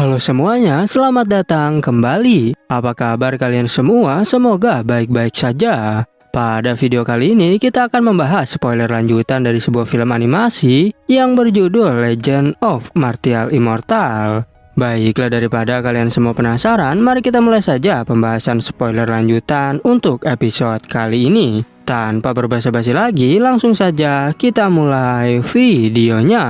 Halo semuanya, selamat datang kembali. Apa kabar kalian semua? Semoga baik-baik saja. Pada video kali ini kita akan membahas spoiler lanjutan dari sebuah film animasi yang berjudul Legend of Martial Immortal. Baiklah, daripada kalian semua penasaran, mari kita mulai saja pembahasan spoiler lanjutan untuk episode kali ini. Tanpa berbasa-basi lagi, langsung saja kita mulai videonya.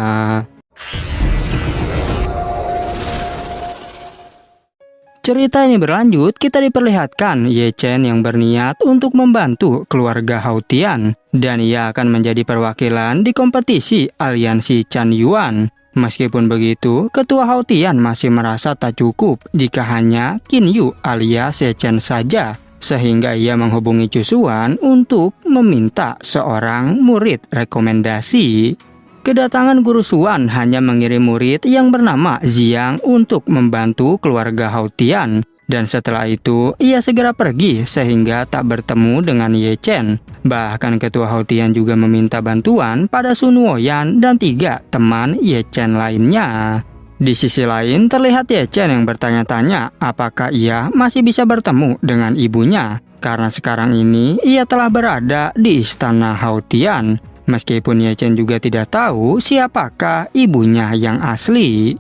Cerita ini berlanjut, kita diperlihatkan Ye Chen yang berniat untuk membantu keluarga Hao Tian, dan ia akan menjadi perwakilan di kompetisi aliansi Chan Yuan. Meskipun begitu, ketua Hao Tian masih merasa tak cukup jika hanya Qin Yu alias Ye Chen saja, sehingga ia menghubungi Chu Xuan untuk meminta seorang murid rekomendasi. Kedatangan Guru Xuan hanya mengirim murid yang bernama Ziyang untuk membantu keluarga Hao Tian. Dan setelah itu, ia segera pergi sehingga tak bertemu dengan Ye Chen. Bahkan ketua Hao Tian juga meminta bantuan pada Sun Woyan dan 3 teman Ye Chen lainnya. Di sisi lain, terlihat Ye Chen yang bertanya-tanya apakah ia masih bisa bertemu dengan ibunya. Karena sekarang ini, ia telah berada di istana Hao Tian. Meskipun Ye Chen juga tidak tahu siapakah ibunya yang asli.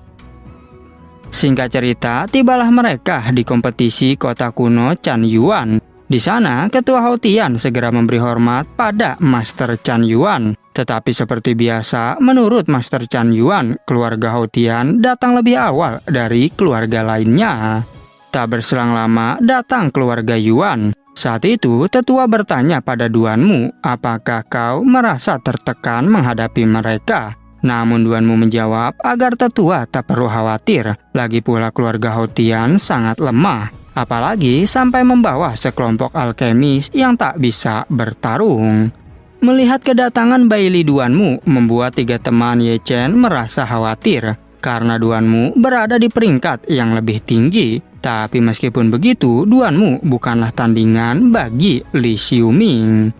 Singkat cerita, tibalah mereka di kompetisi kota kuno Chan Yuan. Di sana, ketua Hao Tian segera memberi hormat pada Master Chan Yuan. Tetapi seperti biasa, menurut Master Chan Yuan, keluarga Hao Tian datang lebih awal dari keluarga lainnya. Tak berselang lama, datang keluarga Yuan. Saat itu, tetua bertanya pada Duanmu, apakah kau merasa tertekan menghadapi mereka? Namun Duanmu menjawab agar tetua tak perlu khawatir. Lagi pula keluarga Hao Tian sangat lemah, apalagi sampai membawa sekelompok alkemis yang tak bisa bertarung. Melihat kedatangan Baili Duanmu membuat 3 teman Ye Chen merasa khawatir, karena Duanmu berada di peringkat yang lebih tinggi. Tapi meskipun begitu, Duanmu bukanlah tandingan bagi Li Xiuming.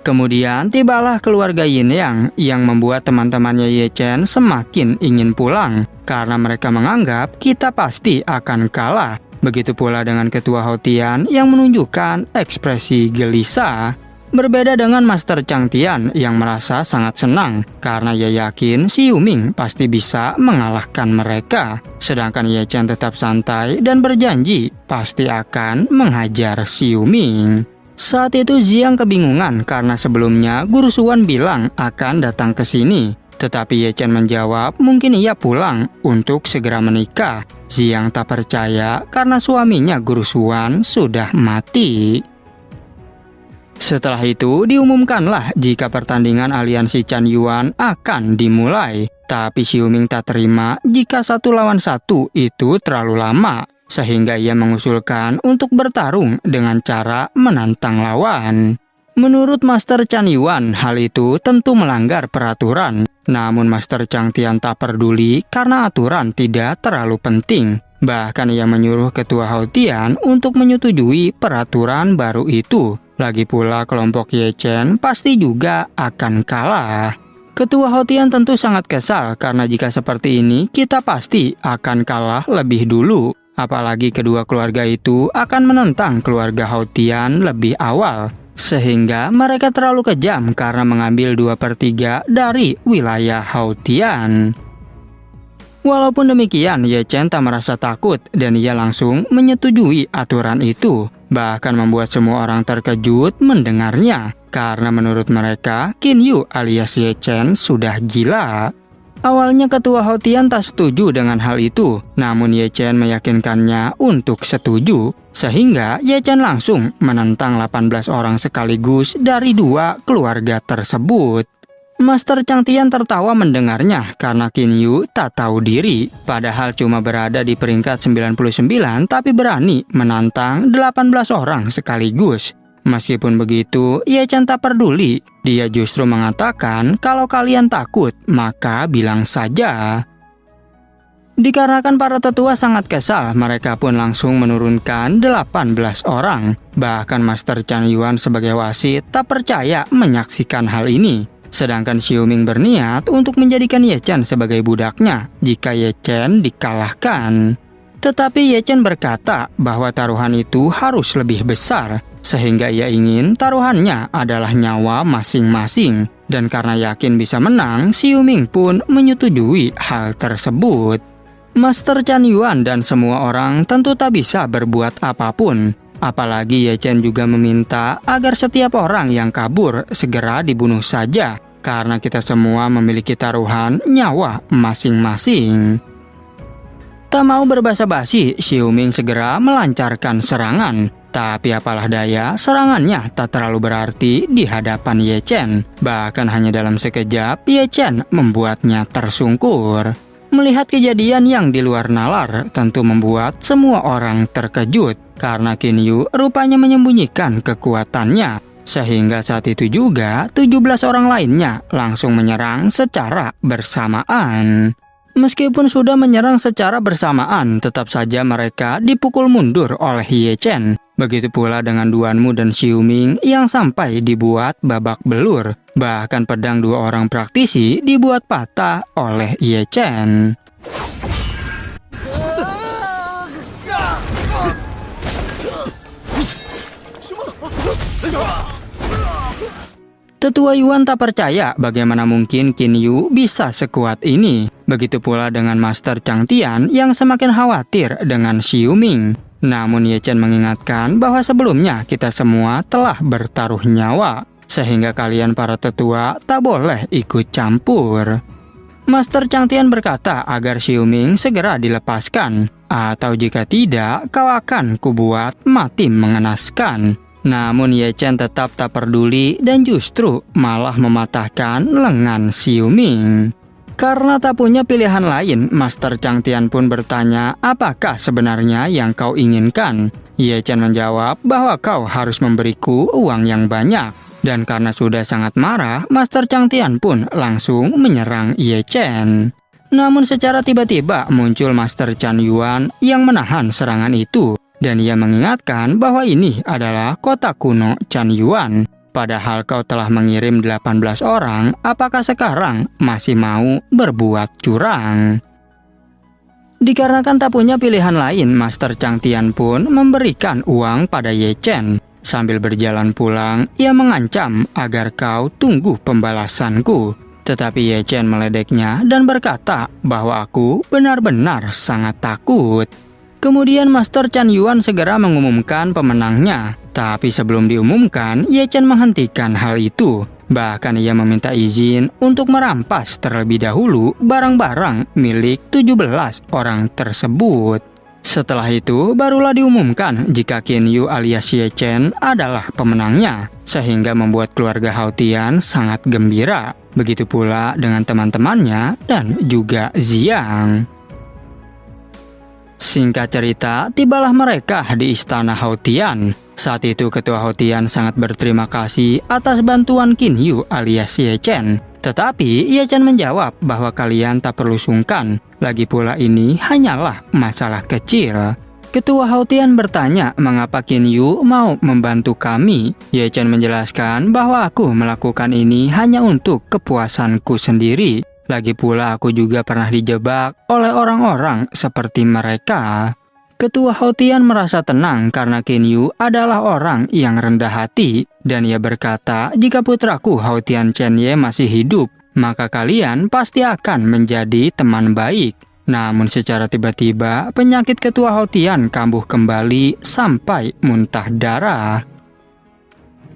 Kemudian tibalah keluarga Yin yang membuat teman-temannya Ye Chen semakin ingin pulang, karena mereka menganggap kita pasti akan kalah. Begitu pula dengan ketua Hao Tian yang menunjukkan ekspresi gelisah. Berbeda dengan Master Chang Tian yang merasa sangat senang karena ia yakin Xu Ming pasti bisa mengalahkan mereka. Sedangkan Ye Chen tetap santai dan berjanji pasti akan menghajar Xu Ming. Saat itu Ziyang kebingungan karena sebelumnya Guru Xuan bilang akan datang ke sini. Tetapi Ye Chen menjawab mungkin ia pulang untuk segera menikah. Ziyang tak percaya karena suaminya Guru Xuan sudah mati. Setelah itu diumumkanlah jika pertandingan aliansi Chan Yuan akan dimulai. Tapi Xu Ming tak terima jika 1 lawan 1 itu terlalu lama, sehingga ia mengusulkan untuk bertarung dengan cara menantang lawan. Menurut Master Chan Yuan, hal itu tentu melanggar peraturan. Namun Master Chang Tian tak peduli karena aturan tidak terlalu penting. Bahkan ia menyuruh ketua Hao Tian untuk menyetujui peraturan baru itu. Lagi pula kelompok Ye Chen pasti juga akan kalah. Ketua Hao Tian tentu sangat kesal karena jika seperti ini kita pasti akan kalah lebih dulu. Apalagi kedua keluarga itu akan menentang keluarga Hao Tian lebih awal. Sehingga mereka terlalu kejam karena mengambil 2/3 dari wilayah Hao Tian. Walaupun demikian, Ye Chen tak merasa takut dan ia langsung menyetujui aturan itu. Bahkan membuat semua orang terkejut mendengarnya, karena menurut mereka Qin Yu alias Ye Chen sudah gila. Awalnya ketua Hao Tian tak setuju dengan hal itu, namun Ye Chen meyakinkannya untuk setuju, sehingga Ye Chen langsung menentang 18 orang sekaligus dari 2 keluarga tersebut. Master Chang Tian tertawa mendengarnya karena Qin Yu tak tahu diri, padahal cuma berada di peringkat 99 tapi berani menantang 18 orang sekaligus. Meskipun begitu, Ye Chen tak peduli. Dia justru mengatakan kalau kalian takut, maka bilang saja. Dikarenakan para tetua sangat kesal, mereka pun langsung menurunkan 18 orang. Bahkan Master Chan Yuan sebagai wasit tak percaya menyaksikan hal ini. Sedangkan Xiuming berniat untuk menjadikan Ye Chen sebagai budaknya jika Ye Chen dikalahkan. Tetapi Ye Chen berkata bahwa taruhan itu harus lebih besar, sehingga ia ingin taruhannya adalah nyawa masing-masing. Dan karena yakin bisa menang, Xiuming pun menyetujui hal tersebut. Master Chan Yuan dan semua orang tentu tak bisa berbuat apapun. Apalagi Ye Chen juga meminta agar setiap orang yang kabur segera dibunuh saja, karena kita semua memiliki taruhan nyawa masing-masing. Tak mau berbasa-basi, Xiuming segera melancarkan serangan. Tapi apalah daya, serangannya tak terlalu berarti di hadapan Ye Chen. Bahkan hanya dalam sekejap, Ye Chen membuatnya tersungkur. Melihat kejadian yang di luar nalar tentu membuat semua orang terkejut, karena Qin Yu rupanya menyembunyikan kekuatannya. Sehingga saat itu juga 17 orang lainnya langsung menyerang secara bersamaan. Meskipun sudah menyerang secara bersamaan, tetap saja mereka dipukul mundur oleh Ye Chen. Begitu pula dengan Duanmu dan Xiuming yang sampai dibuat babak belur. Bahkan pedang dua orang praktisi dibuat patah oleh Ye Chen. Tetua Yuan tak percaya bagaimana mungkin Qin Yu bisa sekuat ini. Begitu pula dengan Master Chang Tian yang semakin khawatir dengan Xiuming. Namun Ye Chen mengingatkan bahwa sebelumnya kita semua telah bertaruh nyawa, sehingga kalian para tetua tak boleh ikut campur. Master Chang Tian berkata agar Xiuming segera dilepaskan, atau jika tidak kau akan kubuat mati mengenaskan. Namun Ye Chen tetap tak peduli dan justru malah mematahkan lengan Xiuming. Karena tak punya pilihan lain, Master Chang Tian pun bertanya apakah sebenarnya yang kau inginkan. Ye Chen menjawab bahwa kau harus memberiku uang yang banyak. Dan karena sudah sangat marah, Master Chang Tian pun langsung menyerang Ye Chen. Namun secara tiba-tiba muncul Master Chan Yuan yang menahan serangan itu. Dan ia mengingatkan bahwa ini adalah kota kuno Chan Yuan. Padahal kau telah mengirim 18 orang, apakah sekarang masih mau berbuat curang? Dikarenakan tak punya pilihan lain, Master Chang Tian pun memberikan uang pada Ye Chen. Sambil berjalan pulang, ia mengancam agar kau tunggu pembalasanku. Tetapi Ye Chen meledeknya dan berkata bahwa aku benar-benar sangat takut. Kemudian Master Chan Yuan segera mengumumkan pemenangnya. Tapi sebelum diumumkan, Ye Chen menghentikan hal itu. Bahkan ia meminta izin untuk merampas terlebih dahulu barang-barang milik 17 orang tersebut. Setelah itu, barulah diumumkan jika Qin Yu alias Ye Chen adalah pemenangnya. Sehingga membuat keluarga Hao Tian sangat gembira. Begitu pula dengan teman-temannya dan juga Xiang. Singkat cerita, tibalah mereka di istana Hao Tian. Saat itu Ketua Hao Tian sangat berterima kasih atas bantuan Qin Yu alias Ye Chen. Tetapi Ye Chen menjawab bahwa kalian tak perlu sungkan. Lagi pula ini hanyalah masalah kecil. Ketua Hao Tian bertanya mengapa Qin Yu mau membantu kami. Ye Chen menjelaskan bahwa aku melakukan ini hanya untuk kepuasanku sendiri. Lagi pula aku juga pernah dijebak oleh orang-orang seperti mereka. Ketua Hao Tian merasa tenang karena Qin Yu adalah orang yang rendah hati. Dan ia berkata, jika putraku Hao Tian Chen Ye masih hidup, maka kalian pasti akan menjadi teman baik. Namun secara tiba-tiba, penyakit Ketua Hao Tian kambuh kembali sampai muntah darah.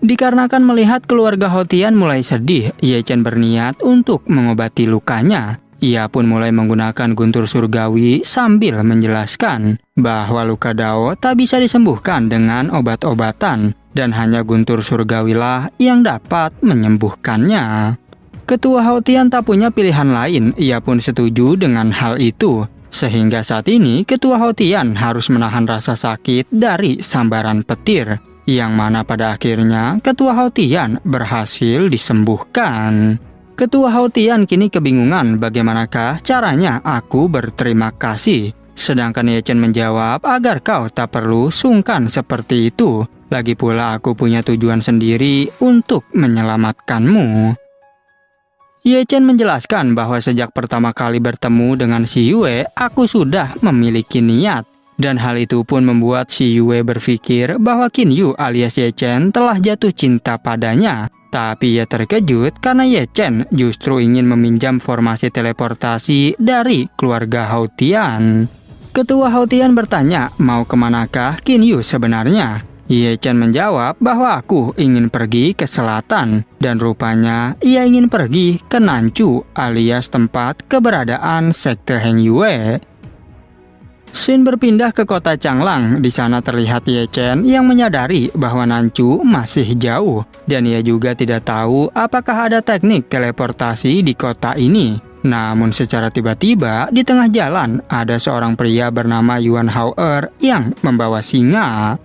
Dikarenakan melihat keluarga Hao Tian mulai sedih, Ye Chen berniat untuk mengobati lukanya. Ia pun mulai menggunakan guntur surgawi sambil menjelaskan bahwa luka Dao tak bisa disembuhkan dengan obat-obatan dan hanya guntur surgawilah yang dapat menyembuhkannya. Ketua Hao Tian tak punya pilihan lain, ia pun setuju dengan hal itu. Sehingga saat ini Ketua Hao Tian harus menahan rasa sakit dari sambaran petir. Yang mana pada akhirnya Ketua Hao Tian berhasil disembuhkan. Ketua Hao Tian kini kebingungan bagaimanakah caranya aku berterima kasih. Sedangkan Ye Chen menjawab agar kau tak perlu sungkan seperti itu. Lagi pula aku punya tujuan sendiri untuk menyelamatkanmu. Ye Chen menjelaskan bahwa sejak pertama kali bertemu dengan si Yue, aku sudah memiliki niat. Dan hal itu pun membuat si Yue berpikir bahwa Qin Yu alias Ye Chen telah jatuh cinta padanya. Tapi ia terkejut karena Ye Chen justru ingin meminjam formasi teleportasi dari keluarga Hao Tian. Ketua Hao Tian bertanya mau kemanakah Qin Yu sebenarnya. Ye Chen menjawab bahwa aku ingin pergi ke selatan dan rupanya ia ingin pergi ke Nanchu alias tempat keberadaan sekte Heng Yue. Xin berpindah ke kota Changlang. Di sana terlihat Ye Chen yang menyadari bahwa Nanchu masih jauh dan ia juga tidak tahu apakah ada teknik teleportasi di kota ini. Namun secara tiba-tiba di tengah jalan ada seorang pria bernama Yuan Hao-er yang membawa singa.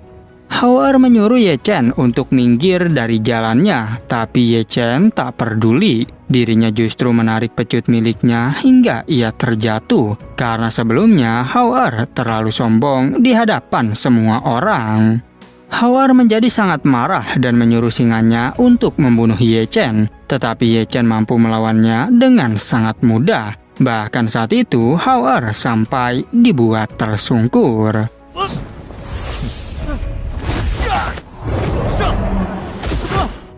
Hao-er menyuruh Ye Chen untuk minggir dari jalannya, tapi Ye Chen tak peduli. Dirinya justru menarik pecut miliknya hingga ia terjatuh, karena sebelumnya Hao-er terlalu sombong di hadapan semua orang. Hao-er menjadi sangat marah dan menyuruh singanya untuk membunuh Ye Chen, tetapi Ye Chen mampu melawannya dengan sangat mudah. Bahkan saat itu Hao-er sampai dibuat tersungkur.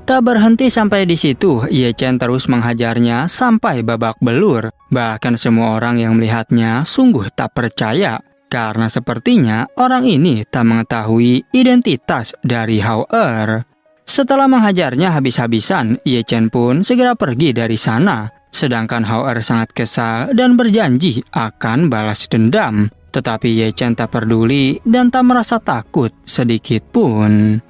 Tak berhenti sampai di situ, Ye Chen terus menghajarnya sampai babak belur. Bahkan semua orang yang melihatnya sungguh tak percaya, karena sepertinya orang ini tak mengetahui identitas dari Hao-er. Setelah menghajarnya habis-habisan, Ye Chen pun segera pergi dari sana. Sedangkan Hao-er sangat kesal dan berjanji akan balas dendam. Tetapi Ye Chen tak peduli dan tak merasa takut sedikit pun.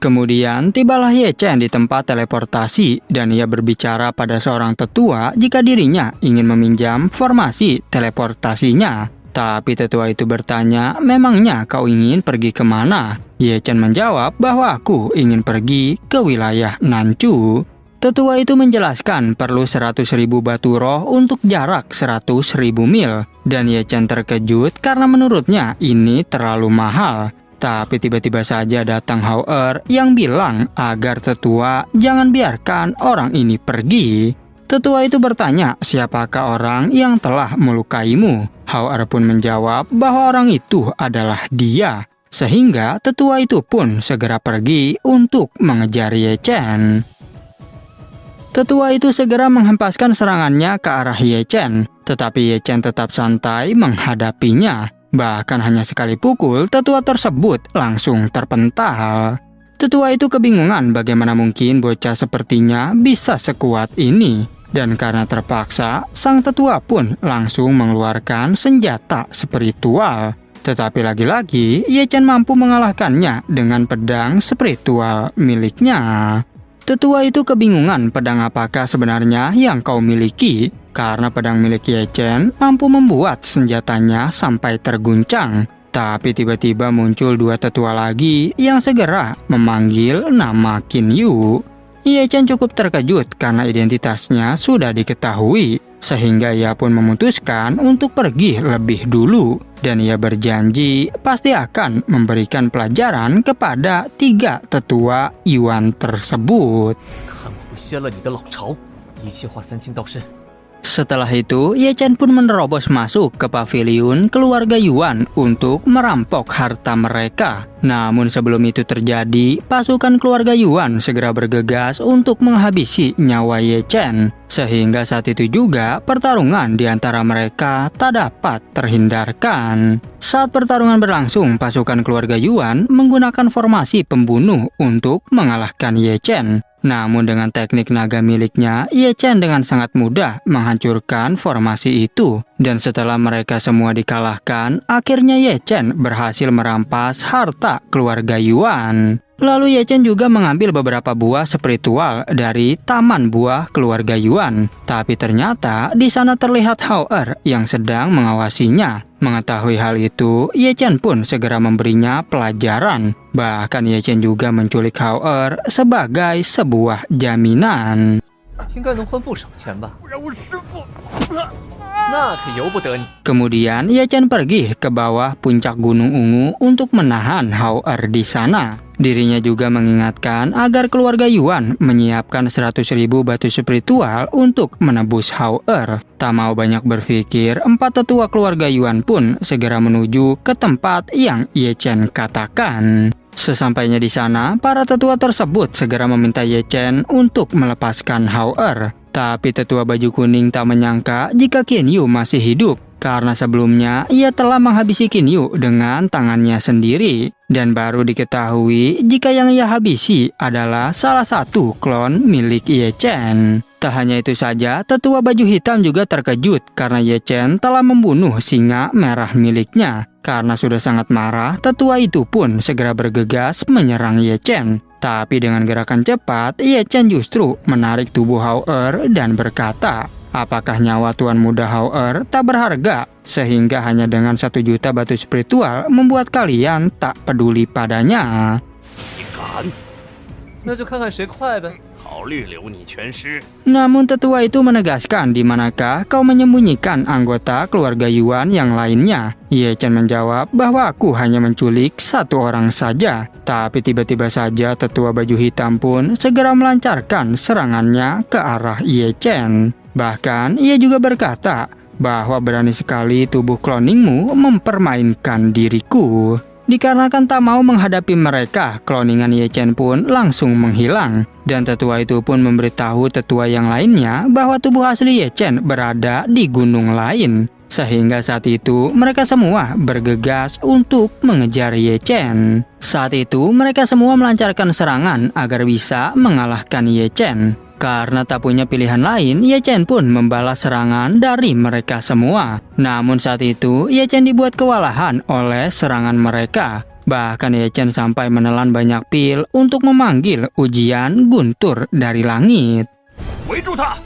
Kemudian tibalah Ye Chen di tempat teleportasi dan ia berbicara pada seorang tetua jika dirinya ingin meminjam formasi teleportasinya. Tapi tetua itu bertanya, memangnya kau ingin pergi kemana? Ye Chen menjawab bahwa aku ingin pergi ke wilayah Nanchu. Tetua itu menjelaskan perlu 100.000 batu roh untuk jarak 100.000 mil. Dan Ye Chen terkejut karena menurutnya ini terlalu mahal. Tapi tiba-tiba saja datang Hao-er yang bilang agar tetua jangan biarkan orang ini pergi. Tetua itu bertanya siapakah orang yang telah melukaimu. Hao-er pun menjawab bahwa orang itu adalah dia. Sehingga tetua itu pun segera pergi untuk mengejar Ye Chen. Tetua itu segera menghempaskan serangannya ke arah Ye Chen. Tetapi Ye Chen tetap santai menghadapinya. Bahkan hanya sekali pukul, tetua tersebut langsung terpental. Tetua itu kebingungan bagaimana mungkin bocah sepertinya bisa sekuat ini. Dan karena terpaksa, sang tetua pun langsung mengeluarkan senjata spiritual. Tetapi lagi-lagi, Ye Chen mampu mengalahkannya dengan pedang spiritual miliknya. Tetua itu kebingungan pedang apakah sebenarnya yang kau miliki. Karena pedang milik Ye Chen mampu membuat senjatanya sampai terguncang. Tapi tiba-tiba muncul dua tetua lagi yang segera memanggil nama Qin Yu. Ye Chen cukup terkejut karena identitasnya sudah diketahui. Sehingga ia pun memutuskan untuk pergi lebih dulu. Dan ia berjanji pasti akan memberikan pelajaran kepada 3 tetua Yuan tersebut. Setelah itu, Ye Chen pun menerobos masuk ke paviliun keluarga Yuan untuk merampok harta mereka. Namun sebelum itu terjadi, pasukan keluarga Yuan segera bergegas untuk menghabisi nyawa Ye Chen. Sehingga saat itu juga pertarungan di antara mereka tak dapat terhindarkan. Saat pertarungan berlangsung, pasukan keluarga Yuan menggunakan formasi pembunuh untuk mengalahkan Ye Chen. Namun dengan teknik naga miliknya, Ye Chen dengan sangat mudah menghancurkan formasi itu. Dan setelah mereka semua dikalahkan, akhirnya Ye Chen berhasil merampas harta keluarga Yuan. Lalu Ye Chen juga mengambil beberapa buah spiritual dari taman buah keluarga Yuan. Tapi ternyata di sana terlihat Hao-er yang sedang mengawasinya. Mengetahui hal itu, Ye Chen pun segera memberinya pelajaran. Bahkan Ye Chen juga menculik Hao-er sebagai sebuah jaminan. 那可由不得你。 Kemudian Ye Chen pergi ke bawah puncak Gunung Ungu untuk menahan Hao Er di sana. Dirinya juga mengingatkan agar keluarga Yuan menyiapkan 100.000 batu spiritual untuk menebus Hao Er. Tak mau banyak berpikir, 4 tetua keluarga Yuan pun segera menuju ke tempat yang Ye Chen katakan. Sesampainya di sana, para tetua tersebut segera meminta Ye Chen untuk melepaskan Hao Er. Tapi tetua baju kuning tak menyangka jika Qin Yu masih hidup, karena sebelumnya ia telah menghabisi Qin Yu dengan tangannya sendiri. Dan baru diketahui jika yang ia habisi adalah salah satu klon milik Ye Chen. Tak hanya itu saja, tetua baju hitam juga terkejut karena Ye Chen telah membunuh singa merah miliknya. Karena sudah sangat marah, tetua itu pun segera bergegas menyerang Ye Chen. Tapi dengan gerakan cepat, Ye Chen justru menarik tubuh Hao Er dan berkata, apakah nyawa tuan muda Hao Er tak berharga? Sehingga hanya dengan 1 juta batu spiritual membuat kalian tak peduli padanya. 你敢？ 那就看看谁快呗。 考虑留你全尸。 Namun tetua itu menegaskan, di manakah kau menyembunyikan anggota keluarga Yuan yang lainnya? Ye Chen menjawab bahwa aku hanya menculik 1 orang saja. Tapi tiba-tiba saja tetua baju hitam pun segera melancarkan serangannya ke arah Ye Chen. Bahkan ia juga berkata bahwa berani sekali tubuh kloningmu mempermainkan diriku. Dikarenakan tak mau menghadapi mereka, kloningan Ye Chen pun langsung menghilang. Dan tetua itu pun memberitahu tetua yang lainnya bahwa tubuh asli Ye Chen berada di gunung lain. Sehingga saat itu mereka semua bergegas untuk mengejar Ye Chen. Saat itu mereka semua melancarkan serangan agar bisa mengalahkan Ye Chen. Karena tak punya pilihan lain, Ye Chen pun membalas serangan dari mereka semua. Namun saat itu, Ye Chen dibuat kewalahan oleh serangan mereka. Bahkan Ye Chen sampai menelan banyak pil untuk memanggil ujian guntur dari langit. 围住他！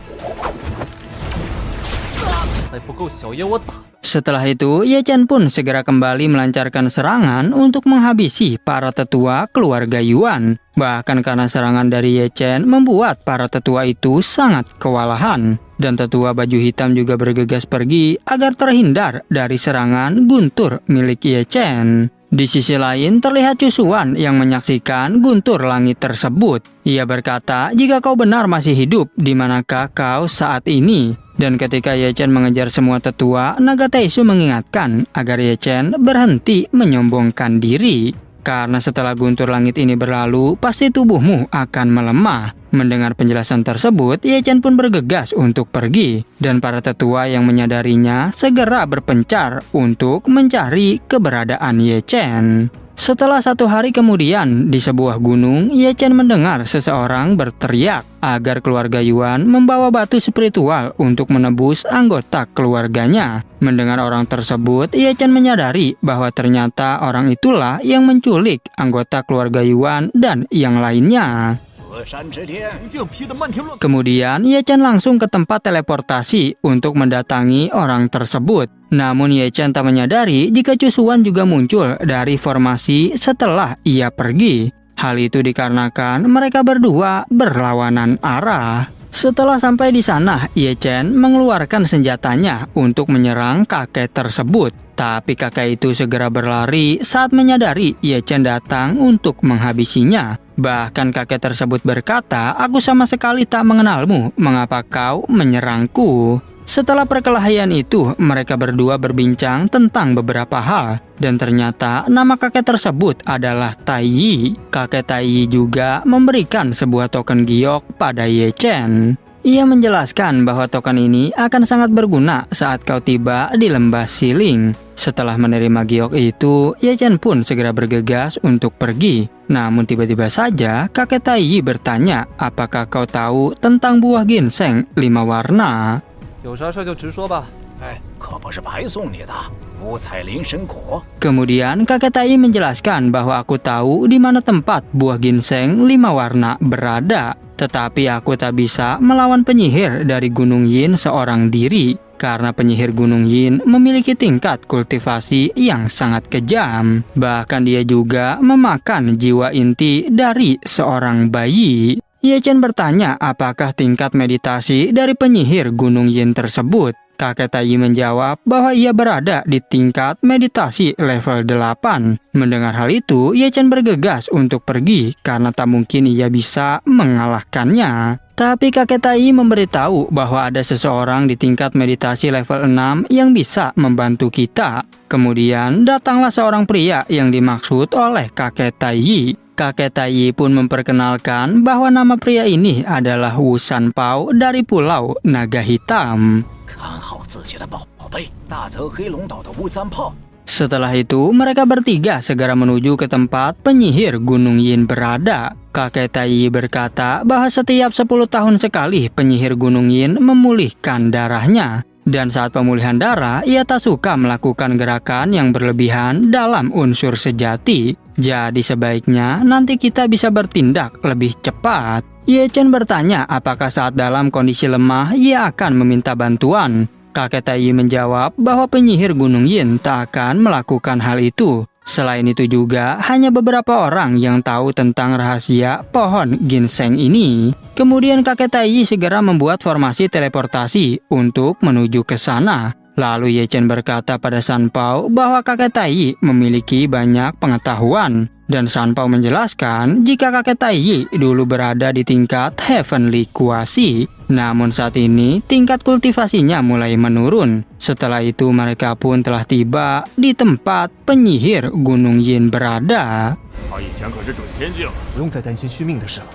还不够小爷我打。 Setelah itu, Ye Chen pun segera kembali melancarkan serangan untuk menghabisi para tetua keluarga Yuan. Bahkan karena serangan dari Ye Chen membuat para tetua itu sangat kewalahan. Dan tetua baju hitam juga bergegas pergi agar terhindar dari serangan guntur milik Ye Chen. Di sisi lain terlihat Cusuan yang menyaksikan guntur langit tersebut. Ia berkata, jika kau benar masih hidup, di manakah kau saat ini? Dan ketika Ye Chen mengejar semua tetua, naga Taisu mengingatkan agar Ye Chen berhenti menyombongkan diri. Karena setelah guntur langit ini berlalu, pasti tubuhmu akan melemah. Mendengar penjelasan tersebut, Ye Chen pun bergegas untuk pergi. Dan para tetua yang menyadarinya segera berpencar untuk mencari keberadaan Ye Chen. Setelah 1 hari kemudian, di sebuah gunung, Ye Chen mendengar seseorang berteriak agar keluarga Yuan membawa batu spiritual untuk menebus anggota keluarganya. Mendengar orang tersebut, Ye Chen menyadari bahwa ternyata orang itulah yang menculik anggota keluarga Yuan dan yang lainnya. 紫山之巅， 竟劈得漫天乱。 Kemudian Ye Chen langsung ke tempat teleportasi untuk mendatangi orang tersebut. Namun Ye Chen tak menyadari jika Cusuan juga muncul dari formasi setelah ia pergi. Hal itu dikarenakan mereka berdua berlawanan arah. Setelah sampai di sana, Ye Chen mengeluarkan senjatanya untuk menyerang kakek tersebut. Tapi kakek itu segera berlari saat menyadari Ye Chen datang untuk menghabisinya. Bahkan kakek tersebut berkata, aku sama sekali tak mengenalmu, mengapa kau menyerangku? Setelah perkelahian itu, mereka berdua berbincang tentang beberapa hal. Dan ternyata nama kakek tersebut adalah Tai Yi. Kakek Tai Yi juga memberikan sebuah token giok pada Ye Chen. Ia menjelaskan bahwa token ini akan sangat berguna saat kau tiba di lembah Siling. Setelah menerima giok itu, Ye Chen pun segera bergegas untuk pergi. Namun tiba-tiba saja kakek Tai Yi bertanya, apakah kau tahu tentang buah ginseng 5 warna? 有啥事就直说吧。 哎，可不是白送你的五彩灵神果。 Kemudian kakek Tai Yi menjelaskan bahwa aku tahu di mana tempat buah ginseng 5 warna berada. Tetapi aku tak bisa melawan penyihir dari Gunung Yin seorang diri. Karena penyihir Gunung Yin memiliki tingkat kultivasi yang sangat kejam. Bahkan dia juga memakan jiwa inti dari seorang bayi. Ye Chen bertanya apakah tingkat meditasi dari penyihir Gunung Yin tersebut. Kakek Taiyi menjawab bahwa ia berada di tingkat meditasi level 8. Mendengar hal itu, Ye Chen bergegas untuk pergi karena tak mungkin ia bisa mengalahkannya. Tapi kakek Taiyi memberitahu bahwa ada seseorang di tingkat meditasi level 6 yang bisa membantu kita. Kemudian datanglah seorang pria yang dimaksud oleh kakek Taiyi. Kakek Taiyi pun memperkenalkan bahwa nama pria ini adalah Wu Sanpao dari Pulau Naga Hitam. 看好自己的宝贝，大泽黑龙岛的乌三炮。 Setelah itu, mereka bertiga segera menuju ke tempat penyihir Gunung Yin berada. Kakek Taiyi berkata bahwa setiap 10 tahun sekali penyihir Gunung Yin memulihkan darahnya. Dan saat pemulihan darah, ia tak suka melakukan gerakan yang berlebihan dalam unsur sejati. Jadi sebaiknya nanti kita bisa bertindak lebih cepat. Ye Chen bertanya apakah saat dalam kondisi lemah ia akan meminta bantuan. Kakek Taiyi menjawab bahwa penyihir Gunung Yin tak akan melakukan hal itu. Selain itu juga, hanya beberapa orang yang tahu tentang rahasia pohon ginseng ini. Kemudian kakek Taiyi segera membuat formasi teleportasi untuk menuju ke sana. Lalu Ye Chen berkata pada Sanpao bahwa kakek Taiyi memiliki banyak pengetahuan. Dan Sanpao menjelaskan jika kakek Taiyi dulu berada di tingkat Heavenly Kuasi. Namun saat ini tingkat kultivasinya mulai menurun. Setelah itu mereka pun telah tiba di tempat penyihir Gunung Yin berada. 他以前可是准天境， 不用再担心续命的事了。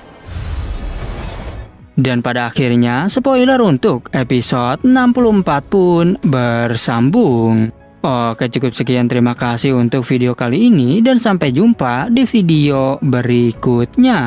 Dan pada akhirnya, spoiler untuk episode 64 pun bersambung. Oke, cukup sekian, terima kasih untuk video kali ini dan sampai jumpa di video berikutnya.